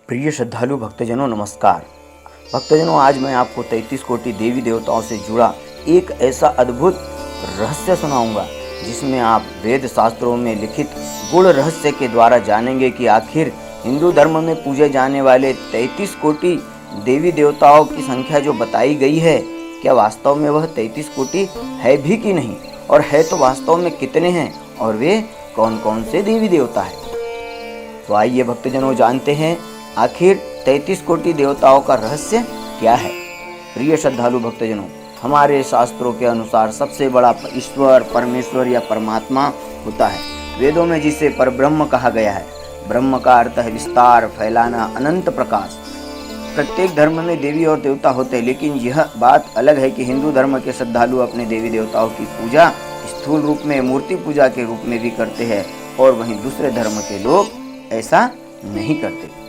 प्रिय श्रद्धालु भक्तजनों नमस्कार। भक्तजनों, आज मैं आपको 33 कोटि देवी देवताओं से जुड़ा एक ऐसा अद्भुत रहस्य सुनाऊंगा जिसमें आप वेद शास्त्रों में लिखित गूढ़ रहस्य के द्वारा जानेंगे कि आखिर हिंदू धर्म में पूजे जाने वाले 33 कोटि देवी देवताओं की संख्या जो बताई गई है, क्या वास्तव में वह 33 कोटि है भी कि नहीं, और है तो वास्तव में कितने हैं और वे कौन कौन से देवी देवता हैं। तो आइए भक्तजनों जानते हैं आखिर 33 कोटि देवताओं का रहस्य क्या है। प्रिय श्रद्धालु भक्तजनों, हमारे शास्त्रों के अनुसार सबसे बड़ा ईश्वर, परमेश्वर या परमात्मा होता है। वेदों में जिसे परब्रह्म कहा गया है। ब्रह्म का अर्थ है विस्तार, फैलाना, अनंत प्रकाश। प्रत्येक धर्म में देवी और देवता होते हैं, लेकिन यह बात अलग है कि हिंदू धर्म के श्रद्धालु अपने देवी देवताओं की पूजा स्थूल रूप में मूर्ति पूजा के रूप में भी करते हैं, और वहीं दूसरे धर्म के लोग ऐसा नहीं करते।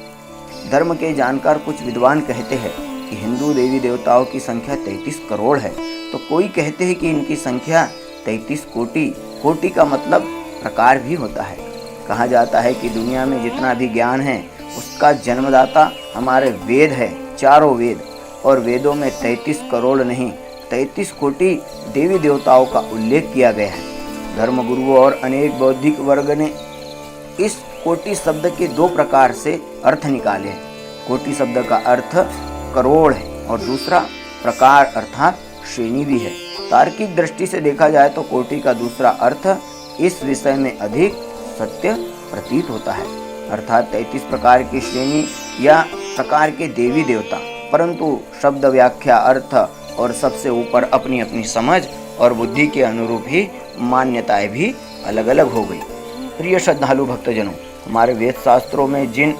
धर्म के जानकार कुछ विद्वान कहते हैं कि हिंदू देवी देवताओं की संख्या 33 करोड़ है, तो कोई कहते हैं कि इनकी संख्या 33 कोटि। कोटि का मतलब प्रकार भी होता है। कहा जाता है कि दुनिया में जितना भी ज्ञान है उसका जन्मदाता हमारे वेद है, चारों वेद। और वेदों में 33 करोड़ नहीं 33 कोटि देवी देवताओं का उल्लेख किया गया है। धर्मगुरुओं और अनेक बौद्धिक वर्ग ने इस कोटि शब्द के दो प्रकार से अर्थ निकाले हैं। कोटि शब्द का अर्थ करोड़ है और दूसरा प्रकार अर्थात श्रेणी भी है। तार्किक दृष्टि से देखा जाए तो कोटि का दूसरा अर्थ इस विषय में अधिक सत्य प्रतीत होता है, अर्थात 33 प्रकार की श्रेणी या प्रकार के देवी देवता। परंतु शब्द व्याख्या, अर्थ और सबसे ऊपर अपनी अपनी समझ और बुद्धि के अनुरूप ही मान्यताएं भी अलग अलग हो गई। प्रिय श्रद्धालु भक्तजनों, हमारे वेद शास्त्रों में जिन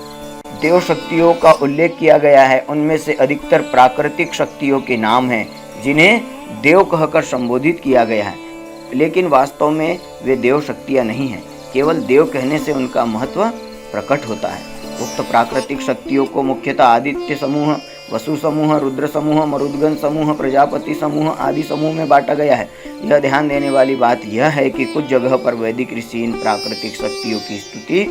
देव शक्तियों का उल्लेख किया गया है उनमें से अधिकतर प्राकृतिक शक्तियों के नाम हैं जिन्हें देव कहकर संबोधित किया गया है, लेकिन वास्तव में वे देव शक्तियां नहीं हैं। केवल देव कहने से उनका महत्व प्रकट होता है। उक्त प्राकृतिक शक्तियों को मुख्यतः आदित्य समूह, वसु समूह, रुद्र समूह, मरुदगण समूह, प्रजापति समूह आदि समूह में बांटा गया है। यह ध्यान देने वाली बात यह है कि कुछ जगह पर वैदिक ऋषि इन प्राकृतिक शक्तियों की स्तुति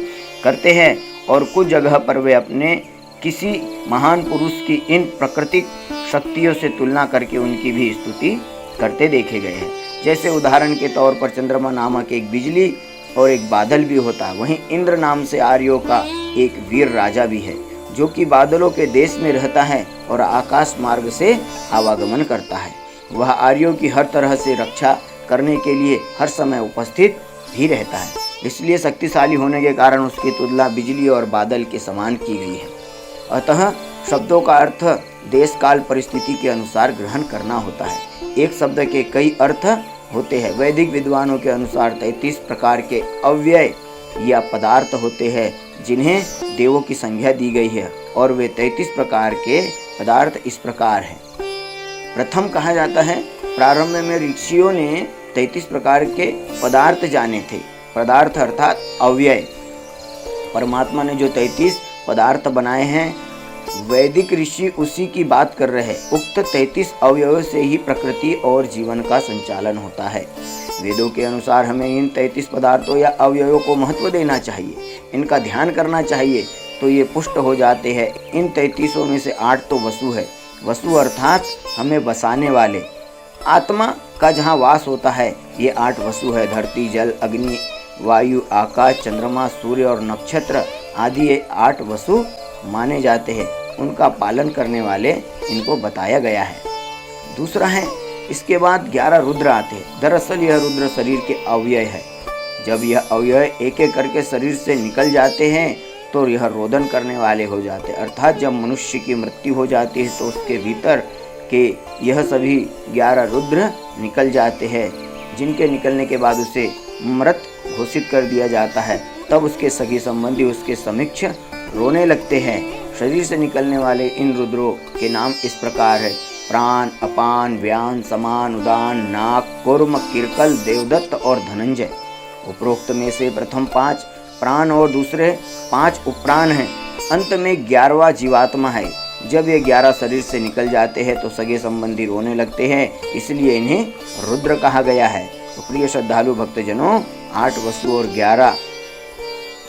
करते हैं और कुछ जगह पर वे अपने किसी महान पुरुष की इन प्राकृतिक शक्तियों से तुलना करके उनकी भी स्तुति करते देखे गए हैं। जैसे उदाहरण के तौर पर चंद्रमा नामक एक बिजली और एक बादल भी होता है। वहीं इंद्र नाम से आर्यों का एक वीर राजा भी है जो कि बादलों के देश में रहता है और आकाश मार्ग से आवागमन करता है। वह आर्यों की हर तरह से रक्षा करने के लिए हर समय उपस्थित भी रहता है, इसलिए शक्तिशाली होने के कारण उसकी तुलना बिजली और बादल के समान की गई है। अतः शब्दों का अर्थ देश काल परिस्थिति के अनुसार ग्रहण करना होता है। एक शब्द के कई अर्थ होते हैं। वैदिक विद्वानों के अनुसार 33 प्रकार के अव्यय या पदार्थ होते हैं जिन्हें देवों की संज्ञा दी गई है, और वे 33 प्रकार के पदार्थ इस प्रकार हैं। प्रथम कहा जाता है, प्रारंभ में ऋषियों ने 33 प्रकार के पदार्थ जाने थे। पदार्थ अर्थात अव्यय। परमात्मा ने जो 33 पदार्थ बनाए हैं, वैदिक ऋषि उसी की बात कर रहे हैं। उक्त 33 अवयवों से ही प्रकृति और जीवन का संचालन होता है। वेदों के अनुसार हमें इन 33 पदार्थों या अवयवों को महत्व देना चाहिए, इनका ध्यान करना चाहिए, तो ये पुष्ट हो जाते हैं। इन 33 में से 8 तो वसु है। वसु अर्थात हमें बसाने वाले, आत्मा का जहाँ वास होता है, ये 8 वसु है। धरती, जल, अग्नि, वायु, आकाश, चंद्रमा, सूर्य और नक्षत्र आदि ये 8 वसु माने जाते हैं। उनका पालन करने वाले इनको बताया गया है। दूसरा है, इसके बाद 11 रुद्र आते हैं। दरअसल यह रुद्र शरीर के अवयव है। जब यह अवयव एक एक करके शरीर से निकल जाते हैं तो यह रोदन करने वाले हो जाते हैं, अर्थात जब मनुष्य की मृत्यु हो जाती है तो उसके भीतर के यह सभी 11 रुद्र निकल जाते हैं, जिनके निकलने के बाद उसे मृत घोषित कर दिया जाता है। तब उसके सगी संबंधी उसके समक्ष रोने लगते हैं। शरीर से निकलने वाले इन रुद्रों के नाम इस प्रकार है: प्राण, अपान, व्यान, समान, उदान, नाग, कूर्म, किरकल, देवदत्त और धनंजय। उपरोक्त में से प्रथम 5 प्राण और दूसरे 5 उपप्राण हैं। अंत में 11वां जीवात्मा है। जब ये 11 शरीर से निकल जाते हैं तो सगे संबंधी रोने लगते हैं, इसलिए इन्हें रुद्र कहा गया है। तो प्रिय श्रद्धालु भक्तजनों, 8 वसु और 11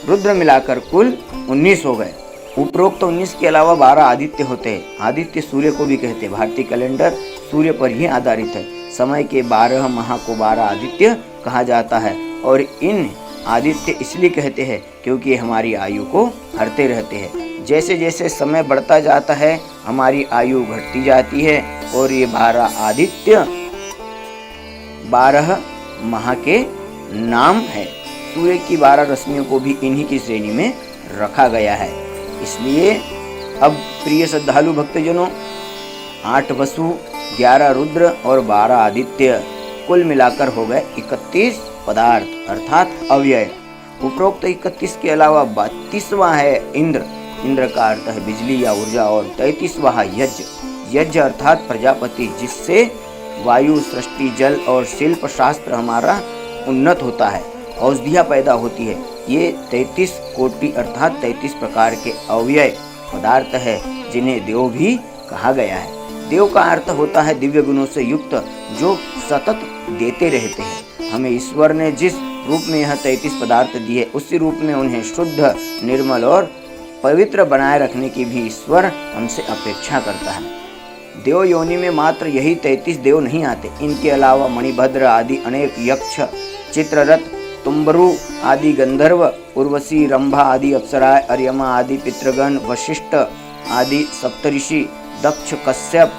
रुद्र मिलाकर कुल 19 हो गए। उपरोक्त 19 के अलावा 12 आदित्य होते हैं। आदित्य सूर्य को भी कहते हैं। भारतीय कैलेंडर सूर्य पर ही आधारित है। समय के 12 माह को 12 आदित्य कहा जाता है और इन आदित्य इसलिए कहते हैं क्योंकि ये हमारी आयु को हरते रहते हैं। जैसे जैसे समय बढ़ता जाता है हमारी आयु घटती जाती है और ये 12 आदित्य 12 माह के नाम है। सूर्य की 12 रश्मियों को भी इन्हीं की श्रेणी में रखा गया है। इसलिए अब प्रिय श्रद्धालु भक्तजनों 8 वसु 11 रुद्र और 12 आदित्य कुल मिलाकर हो गए 31 पदार्थ अर्थात अव्यय। उपरोक्त 31 के अलावा 32वां है इंद्र। इंद्र का अर्थ है बिजली या ऊर्जा और 33वां है यज्ञ। यज्ञ अर्थात प्रजापति, जिससे वायु, सृष्टि, जल और शिल्प शास्त्र हमारा उन्नत होता है, औषधियाँ पैदा होती है। ये 33 कोटि अर्थात 33 प्रकार के अव्यय पदार्थ है जिन्हें देव भी कहा गया है। देव का अर्थ होता है दिव्य गुणों से युक्त जो सतत देते रहते हैं। हमें ईश्वर ने जिस रूप में यह 33 पदार्थ दिए उसी रूप में उन्हें शुद्ध, निर्मल और पवित्र बनाए रखने की भी ईश्वर हमसे अपेक्षा करता है। देव योनि में मात्र यही 33 देव नहीं आते। इनके अलावा मणिभद्र आदि अनेक यक्ष, चित्ररथ, तुम्बरु आदि गंधर्व, उर्वशी, रंभा आदि अप्सराएं, अर्यमा आदि पितृगण, वशिष्ठ आदि सप्तऋषि, दक्ष, कश्यप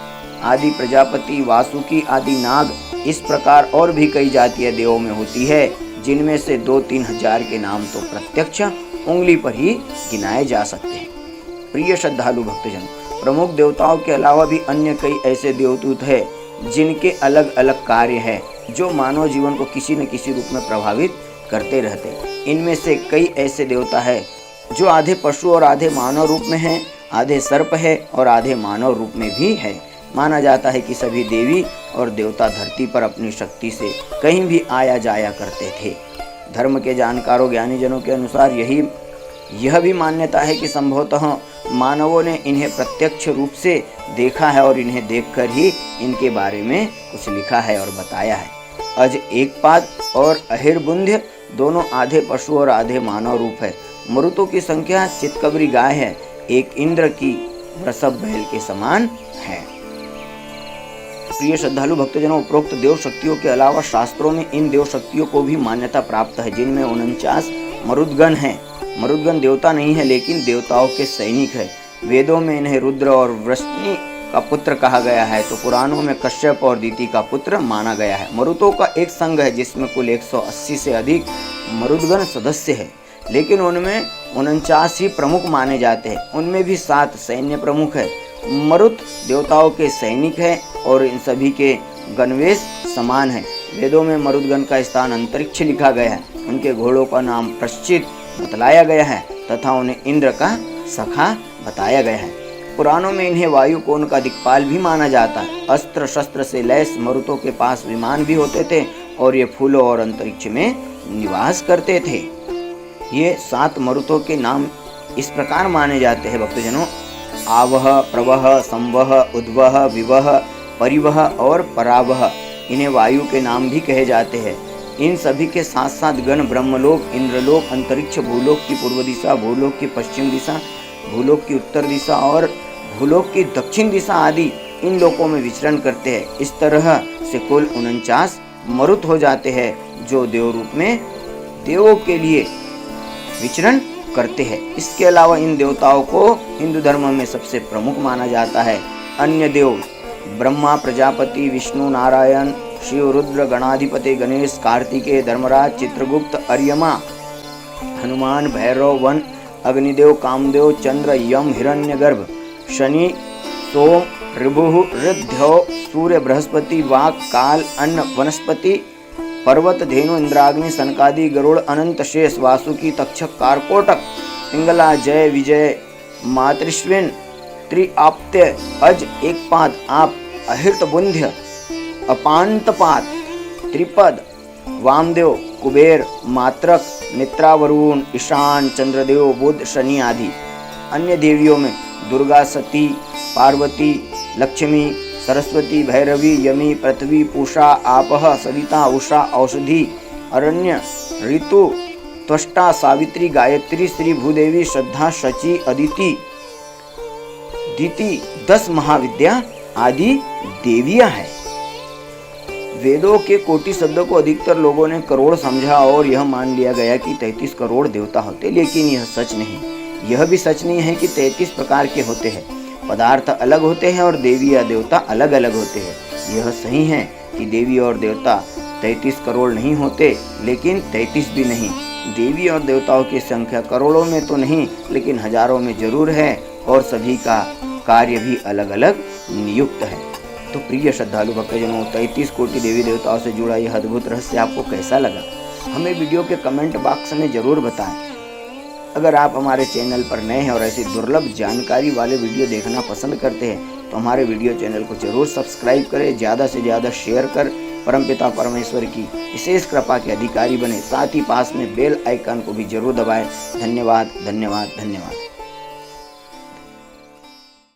आदि प्रजापति, वासुकी आदि नाग, इस प्रकार और भी कई जातियां देवों में होती है जिनमें से 2-3 हजार के नाम तो प्रत्यक्ष उंगली पर ही गिनाए जा सकते हैं। प्रिय श्रद्धालु भक्तजन, प्रमुख देवताओं के अलावा भी अन्य कई ऐसे देवदूत हैं जिनके अलग अलग कार्य हैं जो मानव जीवन को किसी न किसी रूप में प्रभावित करते रहते हैं। इनमें से कई ऐसे देवता है जो आधे पशु और आधे मानव रूप में हैं, आधे सर्प है और आधे मानव रूप में भी है। माना जाता है कि सभी देवी और देवता धरती पर अपनी शक्ति से कहीं भी आया जाया करते थे। धर्म के जानकारों, ज्ञानी जनों के अनुसार यह भी मान्यता है कि संभवतः मानवों ने इन्हें प्रत्यक्ष रूप से देखा है और इन्हें देखकर ही इनके बारे में कुछ लिखा है और बताया है। अज एकपाद और अहिरबुंध्य दोनों आधे पशु और आधे मानव रूप है। मरुतों की संख्या चितकबरी गाय है, एक इंद्र की वृषभ बैल के समान है। प्रिय श्रद्धालु भक्तजनों, उपरोक्त देव शक्तियों के अलावा शास्त्रों में इन देव शक्तियों को भी मान्यता प्राप्त है जिनमें 49 मरुदगण हैं। मरुदगण देवता नहीं है लेकिन देवताओं के सैनिक है। वेदों में इन्हें रुद्र और वृष्णि का पुत्र कहा गया है तो पुराणों में कश्यप और दिति का पुत्र माना गया है। मरुतों का एक संघ है जिसमें कुल 180 से अधिक मरुदगण सदस्य है, लेकिन उनमें 49 ही प्रमुख माने जाते हैं। उनमें भी 7 सैन्य प्रमुख है। मरुत देवताओं के सैनिक है और इन सभी के गणवेश समान है। वेदों में मरुदगण का स्थान अंतरिक्ष लिखा गया है। उनके घोड़ों का नाम प्रश्चित बतलाया गया है तथा उन्हें इंद्र का सखा बताया गया है। पुराणों में इन्हें वायु कोण का दिक्पाल भी माना जाता है। अस्त्र शस्त्र से लैस मरुतों के पास विमान भी होते थे और ये फूलों और अंतरिक्ष में निवास करते थे। ये 7 मरुतों के नाम इस प्रकार माने जाते हैं भक्तजनों: आवह, प्रवह, संवह, उद्वह, विवह, परिवह और परावह। इन्हें वायु के नाम भी कहे जाते हैं। इन सभी के साथ साथ गण ब्रह्मलोक, इंद्रलोक, अंतरिक्ष, भूलोक की पूर्व दिशा, भूलोक की पश्चिम दिशा, भूलोक की उत्तर दिशा और भूलोक की दक्षिण दिशा आदि इन लोकों में विचरण करते हैं। इस तरह से कुल 49 मरुत हो जाते हैं जो देव रूप में देवों के लिए विचरण करते हैं। इसके अलावा इन देवताओं को हिंदू धर्म में सबसे प्रमुख माना जाता है। अन्य देव ब्रह्मा, प्रजापति, विष्णु, नारायण, शिव, रुद्र, गणाधिपति गणेश, कार्तिकेय, धर्मराज, चित्रगुप्त, अर्यमा, हनुमान, भैरव, वन, अग्निदेव, कामदेव, चंद्र, यम, हिरण्यगर्भ, शनि, सोम, ऋभु, ऋद्ध्यो, सूर्य, बृहस्पति, वाक, काल, अन्न, वनस्पति, पर्वत, धेनु, इंद्राग्नि, सनकादि, गरुड़, अनंत, शेष, वासुकी, तक्षक, कारकोटक, पिंगला, जय, विजय, मातृश्विन, त्रिआप्त्य, अज, एकपाद, आप, अहिर्तबुंध्य, अपांतपात, त्रिपद, वामदेव, कुबेर, मात्रक, मित्रावरुण, ईशान, चंद्रदेव, बुध, शनि आदि। अन्य देवियों में दुर्गा, सती, पार्वती, लक्ष्मी, सरस्वती, भैरवी, यमी, पृथ्वी, पूषा, आपह, सविता, उषा, औषधि, अरण्य, ऋतु, त्वष्टा, सावित्री, गायत्री, श्री भूदेवी, श्रद्धा, शची, अदिति, अदिति 10 महाविद्या आदि देवियां हैं। वेदों के कोटि शब्दों को अधिकतर लोगों ने करोड़ समझा और यह मान लिया गया कि 33 करोड़ देवता होते, लेकिन यह सच नहीं। यह भी सच नहीं है कि 33 प्रकार के होते हैं। पदार्थ अलग होते हैं और देवी या देवता अलग अलग होते हैं। यह सही है कि देवी और देवता 33 करोड़ नहीं होते, लेकिन 33 भी नहीं। देवी और देवताओं की संख्या करोड़ों में तो नहीं, लेकिन हजारों में जरूर है और सभी का कार्य भी अलग अलग नियुक्त है। तो प्रिय श्रद्धालु भक्तजनों, 33 कोटि देवी देवताओं से जुड़ा यह अद्भुत रहस्य आपको कैसा लगा, हमें वीडियो के कमेंट बॉक्स में जरूर बताएं। अगर आप हमारे चैनल पर नए हैं और ऐसी दुर्लभ जानकारी वाले वीडियो देखना पसंद करते हैं तो हमारे वीडियो चैनल को जरूर सब्सक्राइब करें, ज़्यादा से ज़्यादा शेयर कर परमपिता परमेश्वर की विशेष कृपा के अधिकारी बने। साथ ही पास में बेल आइकन को भी जरूर दबाएं। धन्यवाद, धन्यवाद, धन्यवाद।